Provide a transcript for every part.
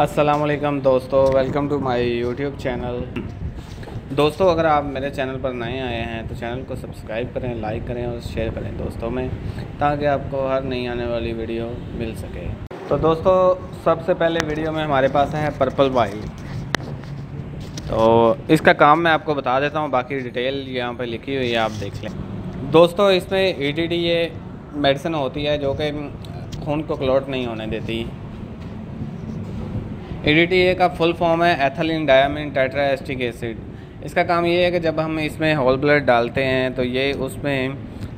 अस्सलामुअलैकुम दोस्तों, welcome to my YouTube channel. दोस्तों, अगर आप मेरे चैनल पर नए आए हैं तो चैनल को सब्सक्राइब करें, लाइक करें और शेयर करें दोस्तों में, ताकि आपको हर नई आने वाली वीडियो मिल सके। तो दोस्तों, सबसे पहले वीडियो में हमारे पास है पर्पल वाइल। तो इसका काम मैं आपको बता देता हूँ, बाकी डिटेल यहाँ पर लिखी हुई है, आप देख लें। दोस्तों, इसमें EDT ये मेडिसिन होती है जो कि खून को क्लॉट नहीं होने देती। EDTA का फुल फॉर्म है एथिलीन डायमीन टेट्राएस्टिक एसिड। इसका काम ये है कि जब हम इसमें होल ब्लड डालते हैं तो ये उसमें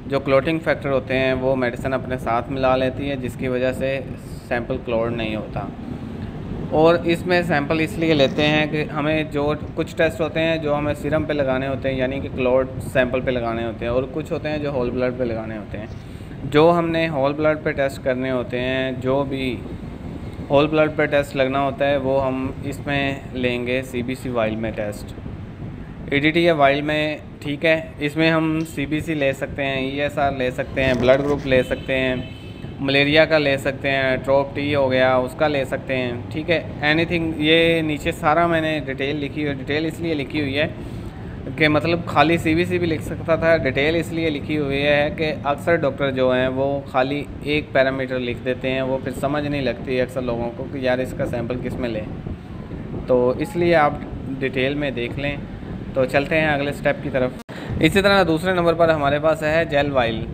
जो क्लोटिंग फैक्टर होते हैं वो मेडिसिन अपने साथ मिला लेती है, जिसकी वजह से सैंपल क्लॉट नहीं होता। और इसमें सैंपल इसलिए लेते हैं कि हमें जो कुछ टेस्ट होते हैं जो हमें सीरम पे लगाने होते हैं, यानी कि क्लॉट सैंपल पे लगाने होते हैं, और कुछ होते हैं जो होल ब्लड पे लगाने होते हैं। जो हमने होल ब्लड पे टेस्ट करने होते हैं, जो भी होल ब्लड पे टेस्ट लगना होता है वो हम इसमें लेंगे CBC वाइल में टेस्ट। EDTA वाइल में, ठीक है, इसमें हम CBC ले सकते हैं, ESR ले सकते हैं, ब्लड ग्रुप ले सकते हैं, मलेरिया का ले सकते हैं, ट्रोप टी हो गया उसका ले सकते हैं, ठीक है, एनीथिंग। ये नीचे सारा मैंने डिटेल लिखी हुई है। डिटेल इसलिए लिखी हुई है कि मतलब खाली CBC भी लिख सकता था। डिटेल इसलिए लिखी हुई है कि अक्सर डॉक्टर जो हैं वो खाली एक पैरामीटर लिख देते हैं, वो फिर समझ नहीं लगती अक्सर लोगों को कि यार इसका सैंपल किस में लें। तो इसलिए आप डिटेल में देख लें। तो चलते हैं अगले स्टेप की तरफ। इसी तरह दूसरे नंबर पर हमारे पास है जेल वाइल।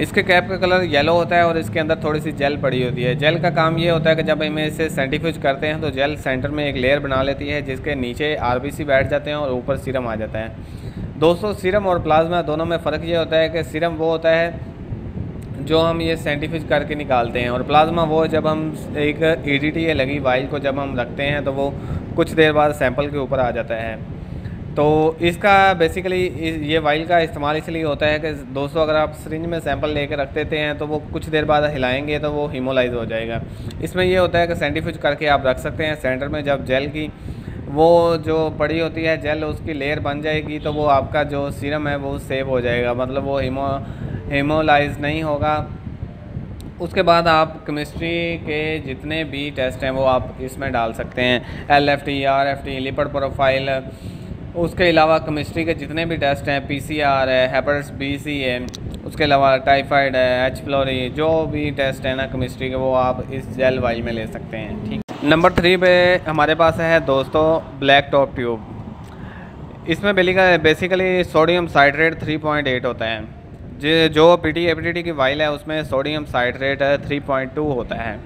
इसके कैप का कलर येलो होता है और इसके अंदर थोड़ी सी जेल पड़ी होती है। जेल का काम ये होता है कि जब हम इसे सेंट्रीफ्यूज करते हैं तो जेल सेंटर में एक लेयर बना लेती है, जिसके नीचे RBC बैठ जाते हैं और ऊपर सीरम आ जाता है। दोस्तों, सीरम और प्लाज्मा दोनों में फ़र्क ये होता है कि सीरम वो होता है जो हम ये सेंट्रीफ्यूज करके निकालते हैं, और प्लाज्मा वो जब हम एक EDTA लगी वाइल को जब हम रखते हैं तो वो कुछ देर बाद सैंपल के ऊपर आ जाता है। तो इसका बेसिकली ये वाइल का इस्तेमाल इसलिए होता है कि दोस्तों, अगर आप सिरिंज में सैंपल लेकर रख देते हैं तो वो कुछ देर बाद हिलाएंगे तो वो हीमोलाइज हो जाएगा। इसमें ये होता है कि सेंट्रीफ्यूज करके आप रख सकते हैं सेंटर में। जब जेल की वो जो पड़ी होती है जेल, उसकी लेयर बन जाएगी तो वो आपका जो सीरम है वो सेव हो जाएगा, मतलब वो हीमोलाइज नहीं होगा। उसके बाद आप केमिस्ट्री के जितने भी टेस्ट हैं वो आप इसमें डाल सकते हैं, LFT, RFT, लिपिड प्रोफाइल। उसके अलावा केमिस्ट्री के जितने भी टेस्ट हैं, PCR है, हेपेटाइटिस B, C है, उसके अलावा टाइफाइड है, H. pylori, जो भी टेस्ट है ना केमिस्ट्री के, वो आप इस जेल वाइल में ले सकते हैं, ठीक। नंबर 3 पे हमारे पास है दोस्तों ब्लैक टॉप ट्यूब। इसमें बेसिकली सोडियम साइट्रेट 3.8 होता है। जो PT APTT की वाइल है उसमें सोडियम साइट्रेट 3.2 होता है।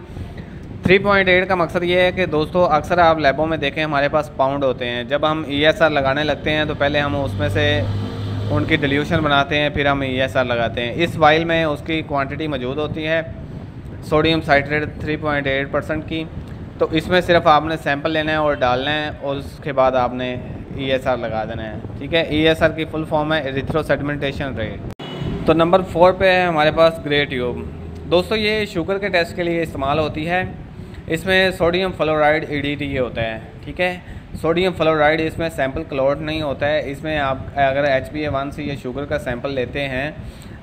3.8 का मकसद ये है कि दोस्तों, अक्सर आप लैबों में देखें हमारे पास पाउंड होते हैं। जब हम ESR लगाने लगते हैं तो पहले हम उसमें से उनकी डिल्यूशन बनाते हैं, फिर हम ESR लगाते हैं। इस वाइल में उसकी क्वांटिटी मौजूद होती है सोडियम साइट्रेट 3.8% की। तो इसमें सिर्फ आपने सैंपल लेना है और डालना है, और उसके बाद आपने ESR लगा देना है, ठीक है। ESR की फुल फॉर्म है एरिथ्रो सेडिमेंटेशन रेट। तो नंबर 4 पे है हमारे पास ग्रे ट्यूब। दोस्तों, ये शुगर के टेस्ट के लिए इस्तेमाल होती है। इसमें सोडियम फ्लोराइड EDTA होता है, ठीक है। सोडियम फ्लोराइड, इसमें सैंपल क्लॉट नहीं होता है। इसमें आप अगर HbA1c या शुगर का सैंपल लेते हैं,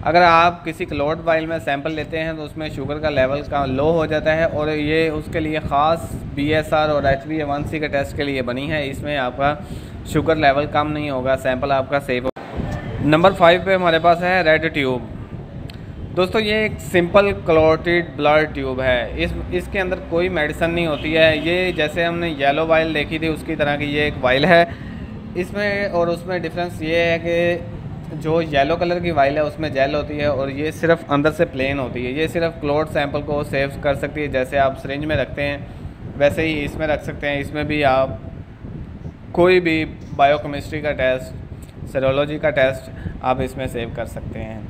अगर आप किसी क्लॉट वाइल में सैंपल लेते हैं तो उसमें शुगर का लेवल का लो हो जाता है, और ये उसके लिए ख़ास BSR और HbA1c के टेस्ट के लिए बनी है। इसमें आपका शुगर लेवल कम नहीं होगा, सैंपल आपका सेफ होगा। नंबर 5 पे हमारे पास है रेड ट्यूब। दोस्तों, ये एक सिंपल क्लॉटेड ब्लड ट्यूब है। इसके अंदर कोई मेडिसिन नहीं होती है। ये जैसे हमने येलो वाइल देखी थी उसकी तरह की ये एक वाइल है। इसमें और उसमें डिफरेंस ये है कि जो येलो कलर की वाइल है उसमें जेल होती है, और ये सिर्फ अंदर से प्लेन होती है। ये सिर्फ क्लॉट सैंपल को सेव कर सकती है। जैसे आप सिरिंज में रखते हैं वैसे ही इसमें रख सकते हैं। इसमें भी आप कोई भी बायोकेमिस्ट्री का टेस्ट, सेरोलॉजी का टेस्ट आप इसमें सेव कर सकते हैं।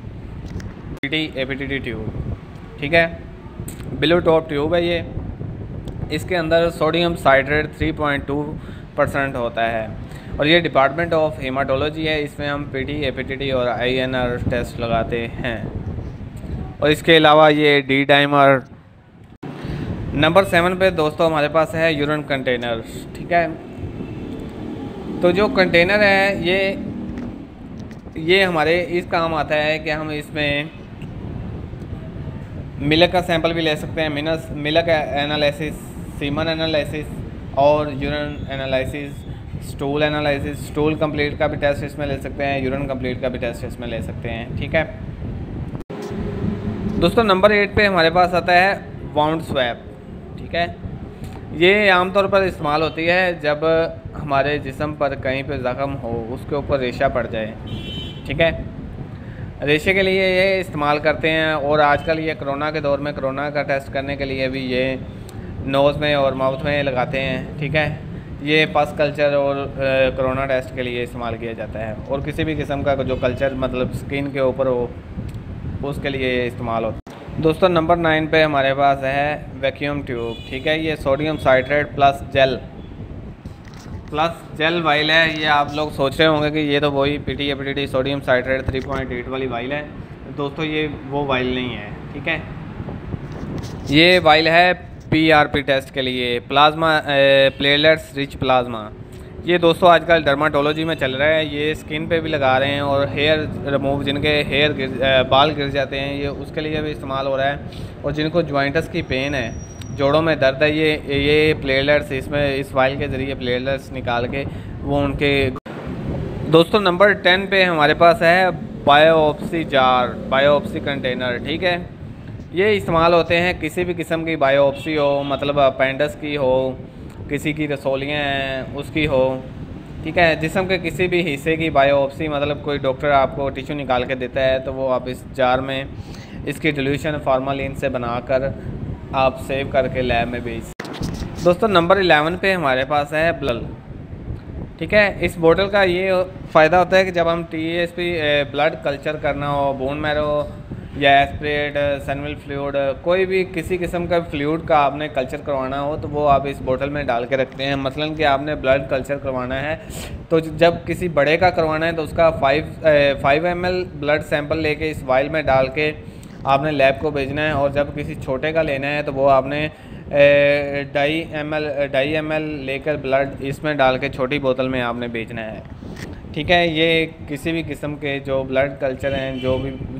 PT APTT ट्यूब, ठीक है, ब्लू टॉप ट्यूब है ये। इसके अंदर सोडियम साइट्रेट 3.2% होता है, और ये डिपार्टमेंट ऑफ हेमाटोलॉजी है। इसमें हम PT APTT और INR टेस्ट लगाते हैं, और इसके अलावा ये D डाइमर। नंबर 7 पे दोस्तों हमारे पास है यूरिन कंटेनर, ठीक है। तो जो कंटेनर है ये हमारे इस काम आता है कि हम इसमें मिल्क का सैंपल भी ले सकते हैं, मिल्क एनालिसिस सीमन एनालिसिस और urine analysis, stool analysis. Stool complete का भी टेस्ट इसमें ले सकते हैं, यूरिन कंप्लीट का भी टेस्ट इसमें ले सकते हैं। ठीक है दोस्तों, नंबर 8 पे हमारे पास आता है वाउंड स्वैप। ठीक है, ये आमतौर पर इस्तेमाल होती है जब हमारे जिस्म पर कहीं पे ज़ख़म हो, उसके ऊपर रेशा पड़ जाए। ठीक है, रेशे के लिए ये इस्तेमाल करते हैं। और आजकल ये कोरोना के दौर में कोरोना का टेस्ट करने के लिए भी ये नोज़ में और माउथ में लगाते हैं। ठीक है, ये पस कल्चर और कोरोना टेस्ट के लिए इस्तेमाल किया जाता है। और किसी भी किस्म का जो कल्चर मतलब स्किन के ऊपर हो, उसके लिए ये इस्तेमाल होता है। दोस्तों नंबर 9 पे हमारे पास है वैक्यूम ट्यूब। ठीक है, ये sodium citrate plus gel vial है। ये आप लोग सोच रहे होंगे कि ये तो वही PTAPTT सोडियम साइट्रेट 3.8 वाली वाइल है। दोस्तों ये वो वाइल नहीं है। ठीक है, ये वाइल है PRP टेस्ट के लिए, प्लाज्मा प्लेटलेट्स रिच प्लाज्मा। ये दोस्तों आजकल डर्माटोलॉजी में चल रहा है। ये स्किन पे भी लगा रहे हैं और हेयर रिमूव, जिनके बाल गिर जाते हैं, ये उसके लिए भी इस्तेमाल हो रहा है। और जिनको जॉइंट्स की पेन है, जोड़ों में दर्द है, ये प्लेटलेट्स इसमें इस वाइल के ज़रिए प्लेटलेट्स निकाल के वो उनके। दोस्तों नंबर 10 पे हमारे पास है बायोप्सी जार, बायोप्सी कंटेनर। ठीक है, ये इस्तेमाल होते हैं किसी भी किस्म की बायोप्सी हो, मतलब अपेंडिक्स की हो, किसी की रसोलियाँ हैं उसकी हो। ठीक है, जिस्म के किसी भी हिस्से की बायोप्सी, मतलब कोई डॉक्टर आपको टिश्यू निकाल के देता है तो वो आप इस जार में इसकी डिल्यूशन फॉर्मालिन से बनाकर आप सेव करके लैब में भेज। दोस्तों नंबर 11 पे हमारे पास है ब्लड। ठीक है, इस बोतल का ये फ़ायदा होता है कि जब हम TSP ब्लड कल्चर करना हो, बोन मैरो या एस्पिरेट, सनविल फ्लूइड, कोई भी किसी किस्म का फ्लूइड का आपने कल्चर करवाना हो तो वो आप इस बोतल में डाल के रखते हैं। मसलन कि आपने ब्लड कल्चर करवाना है तो जब किसी बड़े का करवाना है तो उसका 5 ml ब्लड सैंपल लेके इस वाइल में डाल के आपने लैब को भेजना है। और जब किसी छोटे का लेना है तो वो आपने 2.5 ml लेकर ब्लड इसमें डाल के छोटी बोतल में आपने भेजना है। ठीक है, ये किसी भी किस्म के जो ब्लड कल्चर हैं,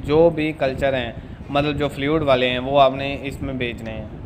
जो भी कल्चर हैं, मतलब जो फ्लूइड वाले हैं, वो आपने इसमें भेजने हैं।